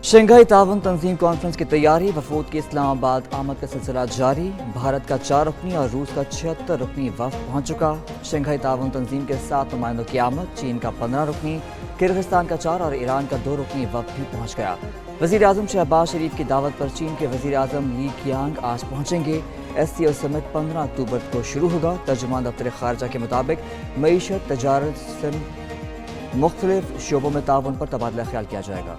Shanghai ताउन तंजीम conference की तैयारी। वफूद की इस्लामाबाद आमद का सिलसिला जारी। भारत का 4 रुकनी और रूस का 76 रुकनी वफ्द पहुंच चुका। शंघाई ताउन तंजीम के 7 नुमाइंदों की आमद। चीन का 15 रुकनी, किर्गिस्तान का 4 और ईरान का 2 रुकनी वफ्द भी पहुंच गया। वज़ीर आज़म शहबाज शरीफ की दावत पर चीन के वज़ीर आज़म ली कियांग आज पहुंचेंगे। SCO समिट 15 अक्टूबर को शुरू होगा। तर्जुमान दफ्तर खारजा के मुताबिक मईशत, तजारत से मुख्तलिफ शोबों में ताउन पर तबादला ख्याल किया जाएगा।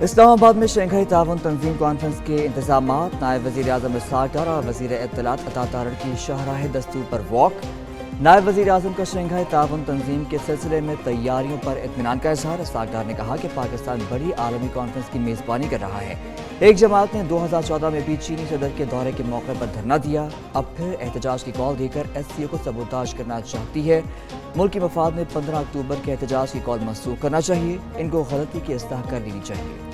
इस्लामाबाद में शंघाई ताउन तंजीम कॉन्फ्रेंस के इंतजामात। नायब वज़ीर आज़म इसहाक डार और वज़ीर इत्तलात अता तारड़ की शाहराह दस्तूर पर वॉक। नायब वज़ीर आज़म का शंघाई ताउन तंजीम के सिलसिले में तैयारियों पर इत्मीनान का इजहार। इसहाक डार ने कहा कि पाकिस्तान बड़ी आलमी कॉन्फ्रेंस की मेज़बानी कर रहा है। एक जमात ने 2014 में भी चीनी सदर के दौरे के मौके पर धरना दिया। अब फिर एहतजाज की कॉल देकर SCO को सबूताज करना चाहती है। मुल्की मफाद में 15 अक्टूबर के एहतजाज की कॉल मंसूख करना चाहिए। इनको गलती की इस्लाह कर लेनी चाहिए।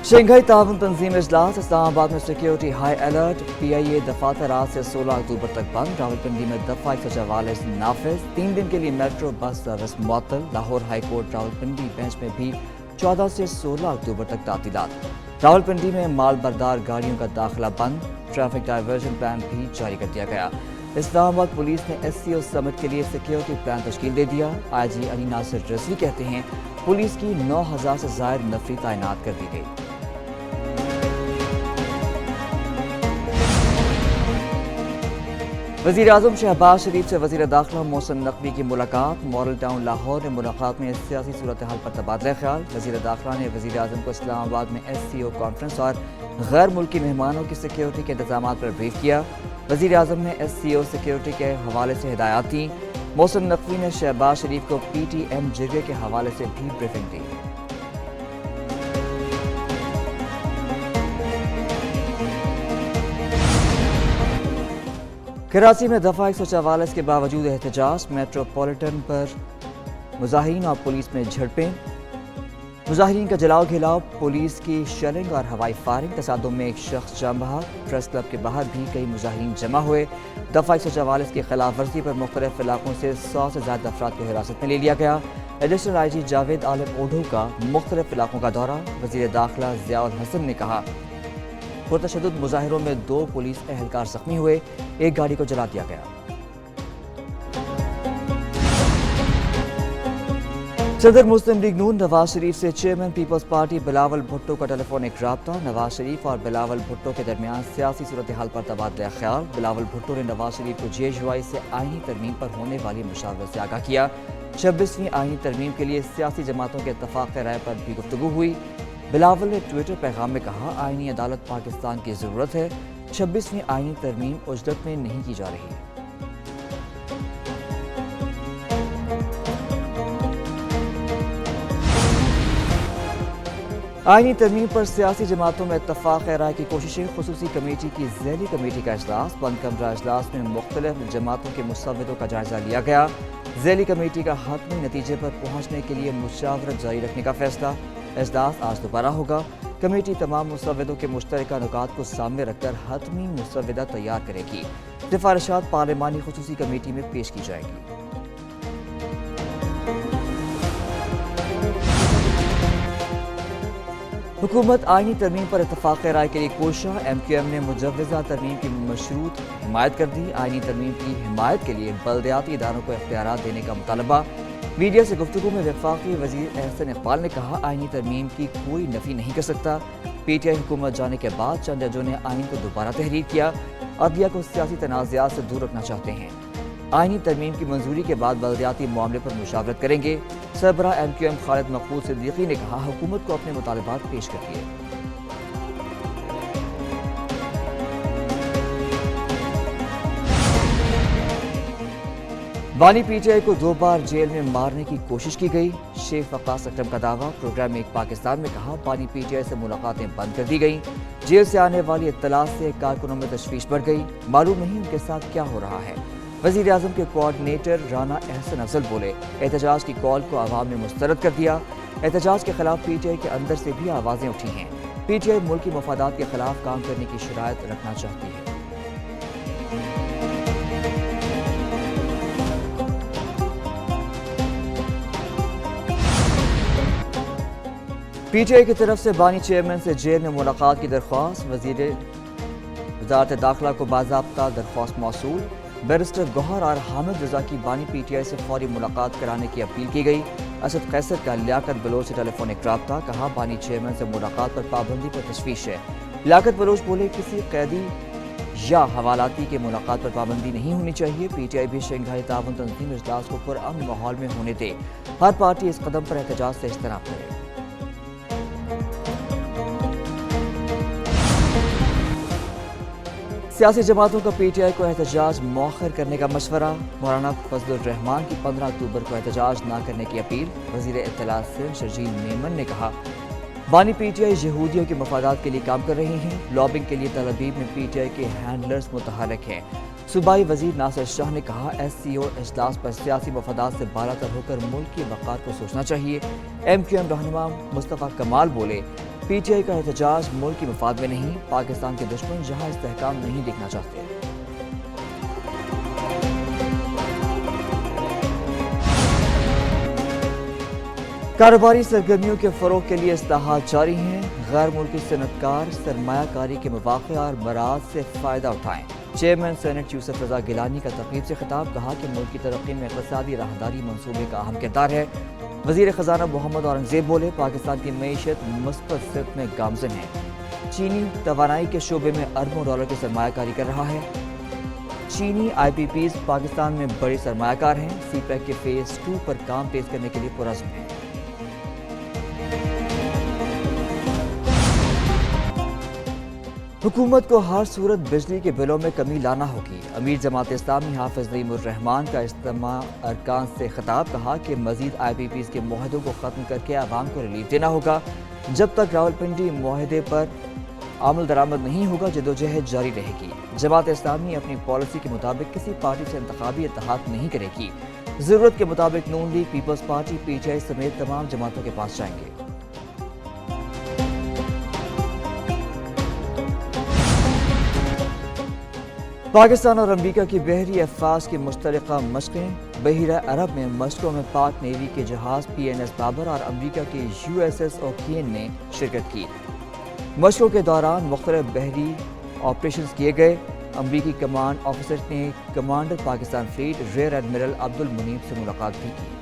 शंघाई ताउन तंजीम इजलास। इस्लामाबाद में सिक्योरिटी हाई अलर्ट। PIA दफातर आज से 16 अक्टूबर तक बंद। रावलपिंडी में दफा 144 नाफिज। 3 दिन के लिए मेट्रो बस सर्विस मुअत्तल। Lahore high court Rawalpindi bench में भी 14 से 16 अक्टूबर तक तातीलात। रावलपिंडी में माल बरदार गाड़ियों का दाखिला बंद। ट्रैफिक डाइवर्जन प्लान भी जारी कर दिया गया। इस्लामाबाद पुलिस ने SCO समिट के लिए सिक्योरिटी प्लान तश्कील दे दिया। IG अली नासिर रजवी कहते हैं पुलिस की 9000 से ज़ायद नफरी तैनात कर दी गई। वज़ीर आज़म शहबाज शरीफ से वज़ीर दाखिला मोहसिन नकवी की मुलाकात। मॉडल टाउन लाहौर में मुलाकात में सियासी सूरत हाल पर तबादला ख्याल। वज़ीर दाखिला ने वज़ीर आज़म को इस्लामाबाद में SCO कॉन्फ्रेंस और गैर मुल्की मेहमानों की सिक्योरिटी के इंतजाम पर ब्रीफ किया। वज़ीर आज़म ने SCO सिक्योरिटी के हवाले से हिदायत दी। मोहसिन नकवी ने शहबाज शरीफ को PTM जगह के हवाले से भी ब्रीफिंग दी। कराची में दफा 144 के बावजूद एहतजाज। मेट्रोपॉलिटन पर मुजाहिरीन और पुलिस में झड़पें। मुजाहिरीन का जलाओ घिलाओ, पुलिस की शेलिंग और हवाई फायरिंग। तसादुम में एक शख्स जान बहा। प्रेस क्लब के बाहर भी कई मुजाहिरीन जमा हुए। दफा 144 की खिलाफ वर्जी पर मुख्तलिफ इलाकों से 100 से ज़्यादा अफराद को हिरासत में ले लिया गया। एडिशनल IG जावेद आलम ओढू का मुख्तलिफ इलाकों का दौरा। वज़ीर दाखिला ज़ियाउल हसन ने कहा पुरतशद्दुद मुजाहिरों में 2 पुलिस एहलकार जख्मी हुए। एक गाड़ी को जला दिया गया। सदर मुस्लिम लीग नून नवाज शरीफ से चेयरमैन पीपल्स पार्टी बिलावल भुट्टो का टेलीफोनिक राब्ता। नवाज शरीफ और बिलावल भुट्टो के दरमियान सियासी सूरत हाल पर तबादला ख्याल। बिलावल भुट्टो ने नवाज शरीफ को JUI से आईनी तरमीम पर होने वाली मुशावरत से आगाह किया। 26वीं आईनी तरमीम के लिए सियासी जमातों के इत्तफाक राय पर भी गुफ्तगू हुई। बिलावल ने ट्विटर पैगाम में कहा आईनी अदालत पाकिस्तान की ज़रूरत है। 26वीं आईनी तरमीम उजलत में नहीं की जा रही। आईनी तरमीम पर सियासी जमातों में इत्तफाक राय की कोशिशें। खुसूसी कमेटी की ज़ैली कमेटी का इजलास। बंद कमरा इजलास में मुख्तलिफ जमातों के मुसव्विदों का जायजा लिया गया। ज़ैली कमेटी का हतमी नतीजे पर पहुँचने के लिए मुशावरत जारी रखने का फैसला। इजलास आज दोबारा होगा। कमेटी तमाम मुसव्विदों के मुश्तरका नुकात को सामने रखकर हतमी मुसव्विदा तैयार करेगी। सिफारिशात पार्लिमानी खुसूसी कमेटी में पेश की जाएगी। हुकूमत आईनी तरमीम पर इत्तफाक राय के लिए कोशा। MQM ने मुजव्वज़ा तरमीम की मशरूत हिमायत कर दी। आईनी तरमीम की हिमायत के लिए बल्दियाती इदारों को इख्तियारात देने का मुतालबा। मीडिया से गुफ्तगू में वफाकी वज़ीर एहसन इकबाल ने कहा आईनी तरमीम की कोई नफी नहीं कर सकता। PTI हुकूमत जाने के बाद चंद जजों ने आईन को दोबारा तहरीर किया। अदलिया को सियासी तनाज़ात से दूर रखना चाहते हैं। आईनी तरमीम की मंजूरी के बाद बल्दियाती मामले पर मुशावरत करेंगे। सरबराह MQM खालिद मकबूल सिद्दीकी ने कहा हुकूमत को अपने मुतालबात पेश कर दिए। बानी PTI को 2 बार जेल में मारने की कोशिश की गई। शेख वक्कास अकरम का दावा। प्रोग्राम एक पाकिस्तान में कहा बानी PTI से मुलाकातें बंद कर दी गई। जेल से आने वाली इत्तला से कारकुनों में तशवीश बढ़ गई। मालूम नहीं उनके साथ क्या हो रहा है। वज़ीर आज़म के कोऑर्डिनेटर राना एहसन अफजल बोले एहतजाज की कॉल को आवाम ने मुस्तरद कर दिया। एहतजाज के खिलाफ PTI के अंदर से भी आवाज़ें उठी हैं। پی ٹی آئی ملکی مفادات کے خلاف کام کرنے کی شرائط رکھنا چاہتی ہے۔ پی ٹی آئی کی طرف سے بانی چیئرمین سے جیل میں ملاقات کی درخواست، وزارت داخلہ کو باضابطہ درخواست موصول۔ بیرسٹر گوہر اور حامد رضا کی بانی پی ٹی آئی سے فوری ملاقات کرانے کی اپیل کی گئی۔ اسد قیصر کا لیاقت بلوچ سے ٹیلی فونک رابطہ، کہا بانی چیئرمین سے ملاقات پر پابندی پر تشویش ہے۔ لیاقت بلوچ بولے کسی قیدی یا حوالاتی کے ملاقات پر پابندی نہیں ہونی چاہیے۔ پی ٹی آئی بھی شنگھائی تعاون تنظیم اجلاس کو پرامن ماحول میں ہونے دے، ہر پارٹی اس قدم پر احتجاج سے اجتناب کرے۔ سیاسی جماعتوں کا پی ٹی آئی کو احتجاج مؤخر کرنے کا مشورہ، مولانا فضل الرحمان کی 15 اکتوبر کو احتجاج نہ کرنے کی اپیل۔ وزیر اطلاع سندھ شرجیل میمن نے کہا بانی پی ٹی آئی یہودیوں کے مفادات کے لیے کام کر رہی ہیں، لابنگ کے لیے تل ابیب میں پی ٹی آئی کے ہینڈلرز متحرک ہیں۔ صوبائی وزیر ناصر شاہ نے کہا ایس سی او اجلاس پر سیاسی مفادات سے بالاتر ہو کر ملک کی وقار کو سوچنا چاہیے۔ ایم کیو ایم رہنما مصطفیٰ کمال بولے پی ٹی آئی کا احتجاج ملک کی مفاد میں نہیں، پاکستان کے دشمن جہاں استحکام نہیں دیکھنا چاہتے۔ کاروباری سرگرمیوں کے فروغ کے لیے اصلاحات جاری ہیں، غیر ملکی صنعت کار سرمایہ کاری کے مواقع اور مراحل سے فائدہ اٹھائیں۔ چیئرمین سینٹ یوسف رضا گیلانی کا تقریب سے خطاب، کہا کہ ملک کی ترقی میں اقتصادی راہداری منصوبے کا اہم کردار ہے۔ وزیر خزانہ محمد اورنگزیب بولے پاکستان کی معیشت مثبت سمت میں گامزن ہے، چینی توانائی کے شعبے میں اربوں ڈالر کی سرمایہ کاری کر رہا ہے۔ چینی آئی پی پیز پاکستان میں بڑی سرمایہ کار ہیں، سی پیک کے فیز 2 پر کام تیز کرنے کے لیے پرعزم ہیں۔ حکومت کو ہر صورت بجلی کے بلوں میں کمی لانا ہوگی، امیر جماعت اسلامی حافظ نعیم الرحمان کا اجتماع ارکان سے خطاب، کہا کہ مزید آئی پی پیز کے معاہدوں کو ختم کر کے عوام کو ریلیف دینا ہوگا۔ جب تک راولپنڈی معاہدے پر عمل درآمد نہیں ہوگا جدوجہد جاری رہے گی۔ جماعت اسلامی اپنی پالیسی کے مطابق کسی پارٹی سے انتخابی اتحاد نہیں کرے گی، ضرورت کے مطابق Noon League, Peoples Party, P T I سمیت تمام جماعتوں کے پاس جائیں گے۔ پاکستان اور امریکہ کی بحری افواج کی مشترکہ مشقیں، بحیرہ عرب میں مشقوں میں پاک نیوی کے جہاز پی این ایس بابر اور امریکہ کے یو ایس ایس اوکین نے شرکت کی۔ مشقوں کے دوران مختلف بحری آپریشنز کیے گئے۔ امریکی کمانڈ آفیسر نے commander Pakistan fleet rear admiral Abdul Munib سے ملاقات بھی کی۔